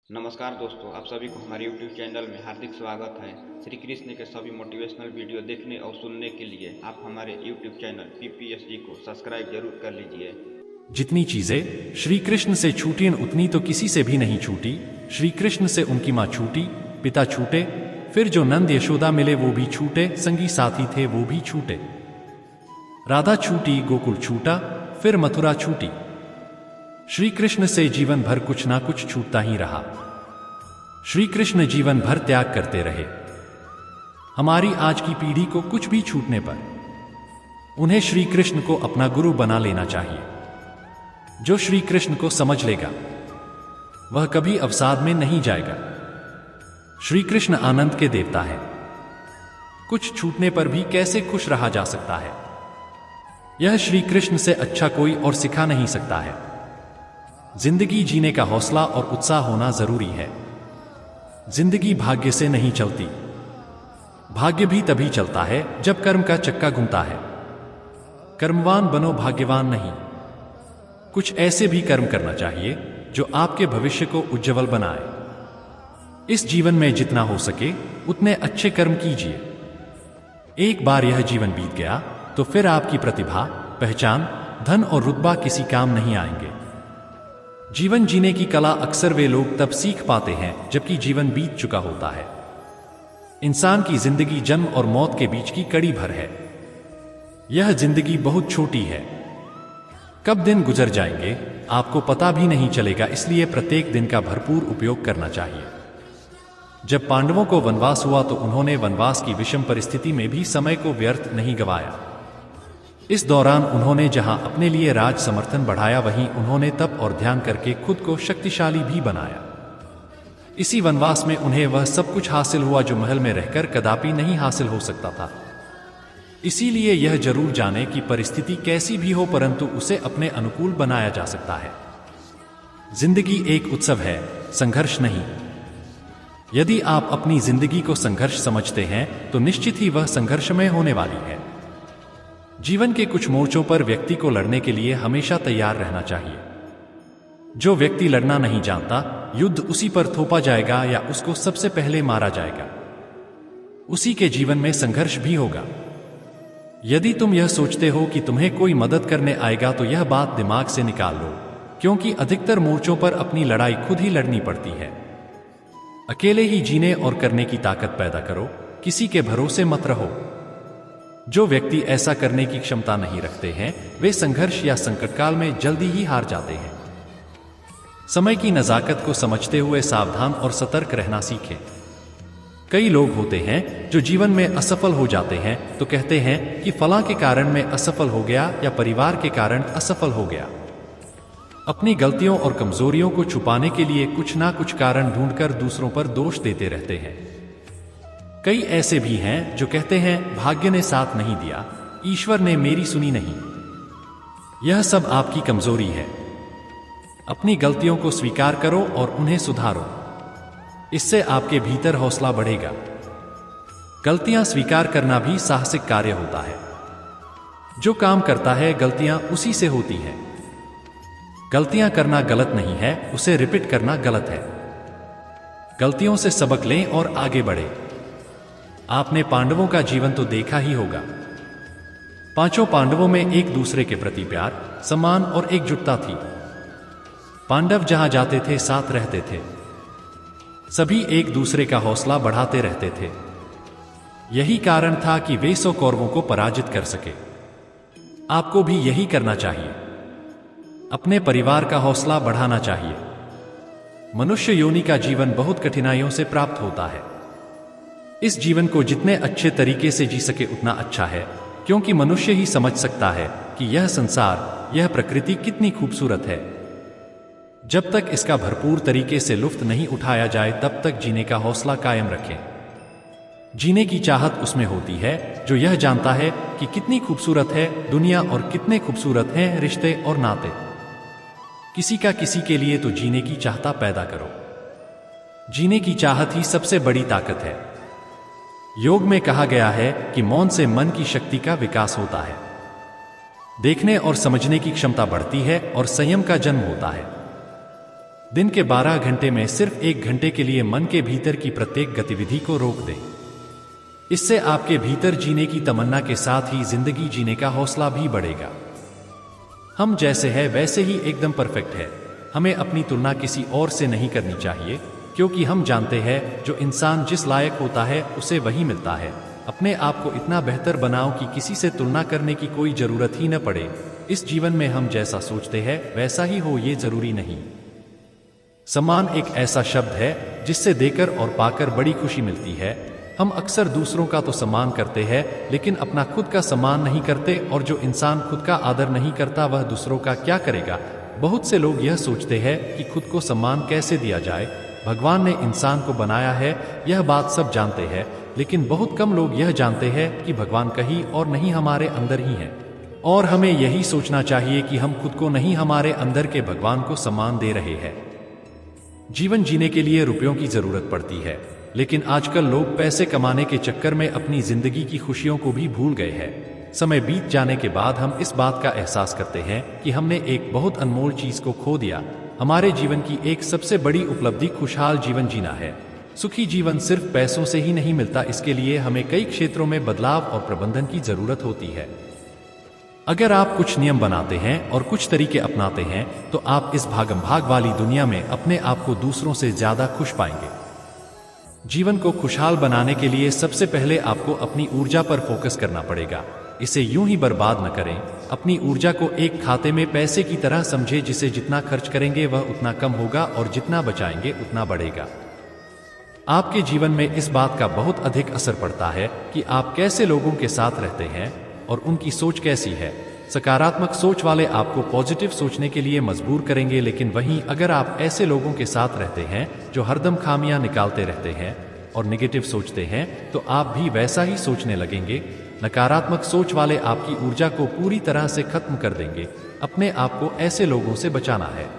नमस्कार दोस्तों, आप सभी को हमारे YouTube चैनल में हार्दिक स्वागत है। श्री कृष्ण के सभी मोटिवेशनल वीडियो देखने और सुनने के लिए आप हमारे YouTube चैनल PPSG को सब्सक्राइब जरूर कर लीजिए। जितनी चीजें श्री कृष्ण से छूटी उतनी तो किसी से भी नहीं छूटी। श्री कृष्ण से उनकी माँ छूटी, पिता छूटे, फिर जो नंद यशोदा मिले वो भी छूटे, संगी साथी थे वो भी छूटे। राधा छूटी, गोकुल छूटा, फिर मथुरा छूटी। श्री कृष्ण से जीवन भर कुछ ना कुछ छूटता ही रहा। श्री कृष्ण जीवन भर त्याग करते रहे। हमारी आज की पीढ़ी को कुछ भी छूटने पर उन्हें श्री कृष्ण को अपना गुरु बना लेना चाहिए। जो श्री कृष्ण को समझ लेगा वह कभी अवसाद में नहीं जाएगा। श्री कृष्ण आनंद के देवता है। कुछ छूटने पर भी कैसे खुश रहा जा सकता है, यह श्री कृष्ण से अच्छा कोई और सिखा नहीं सकता है। जिंदगी जीने का हौसला और उत्साह होना जरूरी है। जिंदगी भाग्य से नहीं चलती। भाग्य भी तभी चलता है जब कर्म का चक्का घूमता है। कर्मवान बनो, भाग्यवान नहीं। कुछ ऐसे भी कर्म करना चाहिए जो आपके भविष्य को उज्जवल बनाए। इस जीवन में जितना हो सके उतने अच्छे कर्म कीजिए। एक बार यह जीवन बीत गया तो फिर आपकी प्रतिभा, पहचान, धन और रुतबा किसी काम नहीं आएंगे। जीवन जीने की कला अक्सर वे लोग तब सीख पाते हैं जबकि जीवन बीत चुका होता है। इंसान की जिंदगी जन्म और मौत के बीच की कड़ी भर है। यह जिंदगी बहुत छोटी है। कब दिन गुजर जाएंगे आपको पता भी नहीं चलेगा, इसलिए प्रत्येक दिन का भरपूर उपयोग करना चाहिए। जब पांडवों को वनवास हुआ तो उन्होंने वनवास की विषम परिस्थिति में भी समय को व्यर्थ नहीं गवाया। इस दौरान उन्होंने जहां अपने लिए राज समर्थन बढ़ाया, वहीं उन्होंने तप और ध्यान करके खुद को शक्तिशाली भी बनाया। इसी वनवास में उन्हें वह सब कुछ हासिल हुआ जो महल में रहकर कदापि नहीं हासिल हो सकता था। इसीलिए यह जरूर जाने कि परिस्थिति कैसी भी हो परंतु उसे अपने अनुकूल बनाया जा सकता है। जिंदगी एक उत्सव है, संघर्ष नहीं। यदि आप अपनी जिंदगी को संघर्ष समझते हैं तो निश्चित ही वह संघर्षमय होने वाली है। जीवन के कुछ मोर्चों पर व्यक्ति को लड़ने के लिए हमेशा तैयार रहना चाहिए। जो व्यक्ति लड़ना नहीं जानता, युद्ध उसी पर थोपा जाएगा या उसको सबसे पहले मारा जाएगा। उसी के जीवन में संघर्ष भी होगा। यदि तुम यह सोचते हो कि तुम्हें कोई मदद करने आएगा तो यह बात दिमाग से निकाल लो, क्योंकि अधिकतर मोर्चों पर अपनी लड़ाई खुद ही लड़नी पड़ती है। अकेले ही जीने और करने की ताकत पैदा करो, किसी के भरोसे मत रहो। जो व्यक्ति ऐसा करने की क्षमता नहीं रखते हैं वे संघर्ष या संकटकाल में जल्दी ही हार जाते हैं। समय की नजाकत को समझते हुए सावधान और सतर्क रहना सीखें। कई लोग होते हैं जो जीवन में असफल हो जाते हैं तो कहते हैं कि फलां के कारण मैं असफल हो गया या परिवार के कारण असफल हो गया। अपनी गलतियों और कमजोरियों को छुपाने के लिए कुछ ना कुछ कारण ढूंढकर दूसरों पर दोष देते रहते हैं। कई ऐसे भी हैं जो कहते हैं भाग्य ने साथ नहीं दिया, ईश्वर ने मेरी सुनी नहीं। यह सब आपकी कमजोरी है। अपनी गलतियों को स्वीकार करो और उन्हें सुधारो। इससे आपके भीतर हौसला बढ़ेगा। गलतियां स्वीकार करना भी साहसिक कार्य होता है। जो काम करता है गलतियां उसी से होती हैं। गलतियां करना गलत नहीं है, उसे रिपीट करना गलत है। गलतियों से सबक लें और आगे बढ़े। आपने पांडवों का जीवन तो देखा ही होगा। पांचों पांडवों में एक दूसरे के प्रति प्यार, सम्मान और एकजुटता थी। पांडव जहां जाते थे साथ रहते थे। सभी एक दूसरे का हौसला बढ़ाते रहते थे। यही कारण था कि वे 100 कौरवों को पराजित कर सके। आपको भी यही करना चाहिए। अपने परिवार का हौसला बढ़ाना चाहिए। मनुष्य योनि का जीवन बहुत कठिनाइयों से प्राप्त होता है। इस जीवन को जितने अच्छे तरीके से जी सके उतना अच्छा है, क्योंकि मनुष्य ही समझ सकता है कि यह संसार, यह प्रकृति कितनी खूबसूरत है। जब तक इसका भरपूर तरीके से लुत्फ नहीं उठाया जाए तब तक जीने का हौसला कायम रखें। जीने की चाहत उसमें होती है जो यह जानता है कि कितनी खूबसूरत है दुनिया और कितने खूबसूरत हैं रिश्ते और नाते। किसी का किसी के लिए तो जीने की चाहता पैदा करो। जीने की चाहत ही सबसे बड़ी ताकत है। योग में कहा गया है कि मौन से मन की शक्ति का विकास होता है। देखने और समझने की क्षमता बढ़ती है और संयम का जन्म होता है। दिन के 12 घंटे में सिर्फ 1 घंटे के लिए मन के भीतर की प्रत्येक गतिविधि को रोक दें। इससे आपके भीतर जीने की तमन्ना के साथ ही जिंदगी जीने का हौसला भी बढ़ेगा। हम जैसे हैं वैसे ही एकदम परफेक्ट है। हमें अपनी तुलना किसी और से नहीं करनी चाहिए, क्योंकि हम जानते हैं जो इंसान जिस लायक होता है उसे वही मिलता है। अपने आप को इतना बेहतर बनाओ कि किसी से तुलना करने की कोई जरूरत ही न पड़े। इस जीवन में हम जैसा सोचते हैं वैसा ही हो, ये जरूरी नहीं। सम्मान एक ऐसा शब्द है जिससे देकर और पाकर बड़ी खुशी मिलती है। हम अक्सर दूसरों का तो सम्मान करते हैं, लेकिन अपना खुद का सम्मान नहीं करते, और जो इंसान खुद का आदर नहीं करता वह दूसरों का क्या करेगा। बहुत से लोग यह सोचते हैं कि खुद को सम्मान कैसे दिया जाए। भगवान ने इंसान को बनाया है, यह बात सब जानते हैं, लेकिन बहुत कम लोग यह जानते हैं कि भगवान कहीं और नहीं हमारे अंदर ही है। और हमें यही सोचना चाहिए कि हम खुद को नहीं, हमारे अंदर के भगवान को सम्मान दे रहे हैं। जीवन जीने के लिए रुपयों की जरूरत पड़ती है, लेकिन आजकल लोग पैसे कमाने के चक्कर में अपनी जिंदगी की खुशियों को भी भूल गए हैं। समय बीत जाने के बाद हम इस बात का एहसास करते हैं कि हमने एक बहुत अनमोल चीज को खो दिया। हमारे जीवन की एक सबसे बड़ी उपलब्धि खुशहाल जीवन जीना है। सुखी जीवन सिर्फ पैसों से ही नहीं मिलता, इसके लिए हमें कई क्षेत्रों में बदलाव और प्रबंधन की जरूरत होती है। अगर आप कुछ नियम बनाते हैं और कुछ तरीके अपनाते हैं तो आप इस भागम भाग वाली दुनिया में अपने आप को दूसरों से ज्यादा खुश पाएंगे। जीवन को खुशहाल बनाने के लिए सबसे पहले आपको अपनी ऊर्जा पर फोकस करना पड़ेगा। इसे यूं ही बर्बाद न करें। अपनी ऊर्जा को एक खाते में पैसे की तरह समझे, जिसे जितना खर्च करेंगे वह उतना कम होगा और जितना बचाएंगे उतना बढ़ेगा। आपके जीवन में इस बात का बहुत अधिक असर पड़ता है कि आप कैसे लोगों के साथ रहते हैं और उनकी सोच कैसी है। सकारात्मक सोच वाले आपको पॉजिटिव सोचने के लिए मजबूर करेंगे, लेकिन वहीं अगर आप ऐसे लोगों के साथ रहते हैं जो हरदम खामियां निकालते रहते हैं और नेगेटिव सोचते हैं, तो आप भी वैसा ही सोचने लगेंगे। नकारात्मक सोच वाले आपकी ऊर्जा को पूरी तरह से खत्म कर देंगे। अपने आप को ऐसे लोगों से बचाना है।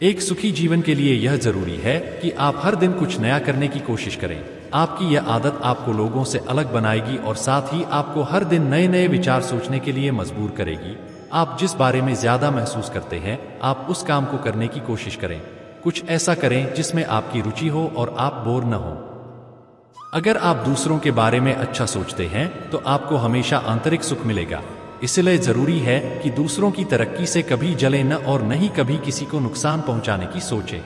एक सुखी जीवन के लिए यह जरूरी है कि आप हर दिन कुछ नया करने की कोशिश करें। आपकी यह आदत आपको लोगों से अलग बनाएगी और साथ ही आपको हर दिन नए नए विचार सोचने के लिए मजबूर करेगी। आप जिस बारे में ज्यादा महसूस करते हैं, आप उस काम को करने की कोशिश करें। कुछ ऐसा करें जिसमें आपकी रुचि हो और आप बोर न हो। अगर आप दूसरों के बारे में अच्छा सोचते हैं तो आपको हमेशा आंतरिक सुख मिलेगा। इसलिए जरूरी है कि दूसरों की तरक्की से कभी जले न और न ही कभी किसी को नुकसान पहुंचाने की सोचें।